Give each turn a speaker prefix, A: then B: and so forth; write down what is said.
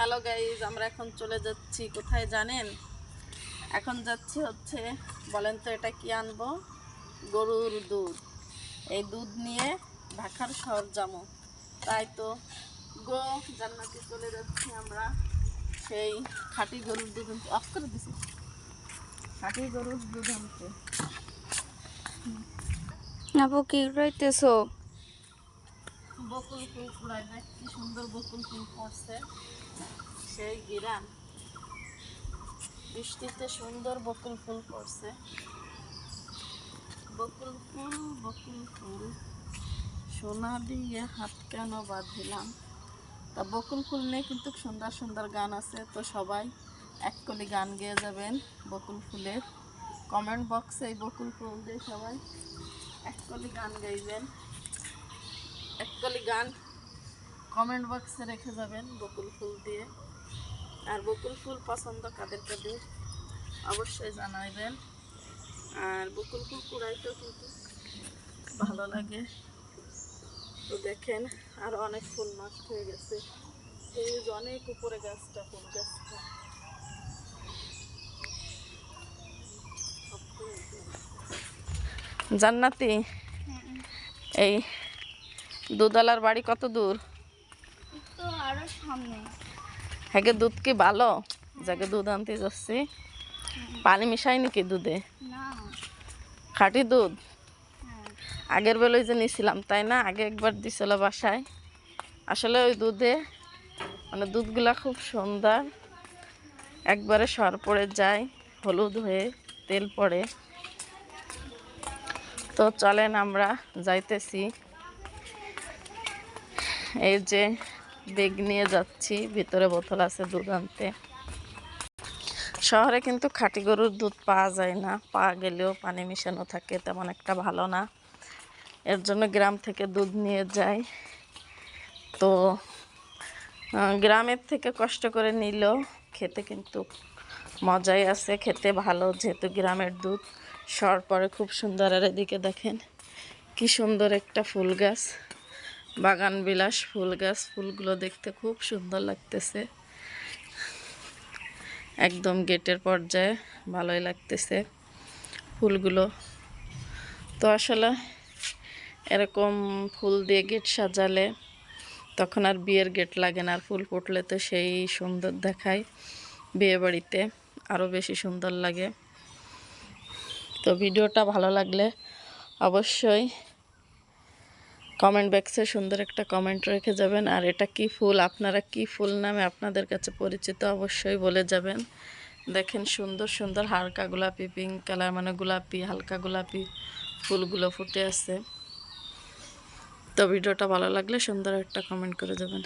A: Hello guys, আমরা এখন চলে যাচ্ছি কোথায় জানেন? এখন যাচ্ছি হচ্ছে, বলেন তো এটা কি আনবো? গরুর দুধ। এই দুধ নিয়ে ঢাকার শহর যাবো। তাই তো গো জান্নাতে চলে যাচ্ছি আমরা। সেই খাঁটি গরুর দুধ আনতে, অফ করে দিছি, খাঁটি গরুর দুধ আনতে।
B: আপু কি রইতেছো?
A: বকুল ফুল কুড়াই, দেখ কি সুন্দর বকুল ফুল পড়ছে, সেই গিরান বৃষ্টিতে সুন্দর বকুল ফুল পড়ছে। বকুল ফুল বকুল ফুল সোনা দিয়ে হাত কেন বাঁধিলাম। তা বকুল ফুল নিয়ে কিন্তু সুন্দর সুন্দর গান আছে, তো সবাই এক কলি গান গেয়ে যাবেন বকুল ফুলের। কমেন্ট বক্সে এই বকুল ফুল দিয়ে সবাই এক কলি গান গাইবেন, এক কলি গান কমেন্ট বক্সে রেখে যাবেন বকুল ফুল দিয়ে। আর বকুল ফুল পছন্দ কাদের কাদের অবশ্যই জানাইবেন। আর বকুল ফুল কুড়াইতেও কিন্তু ভালো লাগে। তো দেখেন আর অনেক ফুল নষ্ট হয়ে গেছে, এই যে অনেক উপরে গাছটা, ফুল গাছটা জান্নাতি। এই দুধওয়ালার বাড়ি কত দূর?
B: তো আরো সামনে।
A: হ্যাঁ, দুধ কি ভালো? যাকে দুধ আনতে যাচ্ছি, পানি মিশাই নাকি দুধে?
B: না,
A: খাঁটি দুধ।
B: হ্যাঁ।
A: আগের বেলায় যে নিয়েছিলাম তাই না, আগে একবার দিছিল বাসায়। আসলে ওই দুধে মানে দুধগুলা খুব সুন্দর, একবারে সর পড়ে যায়, হলুদ হয়ে তেল পড়ে। তো চলেন আমরা যাইতেছি, এই যে বেগ নিয়ে যাচ্ছি, ভিতরে বোতল আছে দুধ আনতে। শহরে কিন্তু খাঁটি গরুর দুধ পাওয়া যায় না, পাওয়া গেলেও পানি মিশানো থাকে, তেমন একটা ভালো না। এর জন্য গ্রাম থেকে দুধ নিয়ে যাই। তো গ্রামের থেকে কষ্ট করে নিলেও খেতে কিন্তু মজাই আছে, খেতে ভালো, যেহেতু গ্রামের দুধ। সর পরে খুব সুন্দর। আর এদিকে দেখেন কি সুন্দর একটা ফুল গাছ, বাগান বিলাস ফুল গাছ, ফুলগুলো দেখতে খুব সুন্দর লাগতেছে, একদম গেটের পর্যায়ে, ভালোই লাগতেছে ফুলগুলো। তো আসলে এরকম ফুল দিয়ে গেট সাজালে তখন আর বিয়ের গেট লাগে না, আর ফুল ফুটলে তো সেই সুন্দর দেখায়, বিয়ে বাড়িতে আরও বেশি সুন্দর লাগে। তো ভিডিওটা ভালো লাগলে অবশ্যই কমেন্ট বক্সে সুন্দর একটা কমেন্ট রেখে যাবেন। আর এটা কি ফুল, আপনারা কি ফুল নামে আপনাদের কাছে পরিচিত অবশ্যই বলে যাবেন। দেখেন সুন্দর সুন্দর হালকা গোলাপি, পিঙ্ক কালার, মানে গোলাপি, হালকা গোলাপি ফুলগুলো ফুটে আছে। তো ভিডিওটা ভালো লাগলে সুন্দর একটা কমেন্ট করে যাবেন।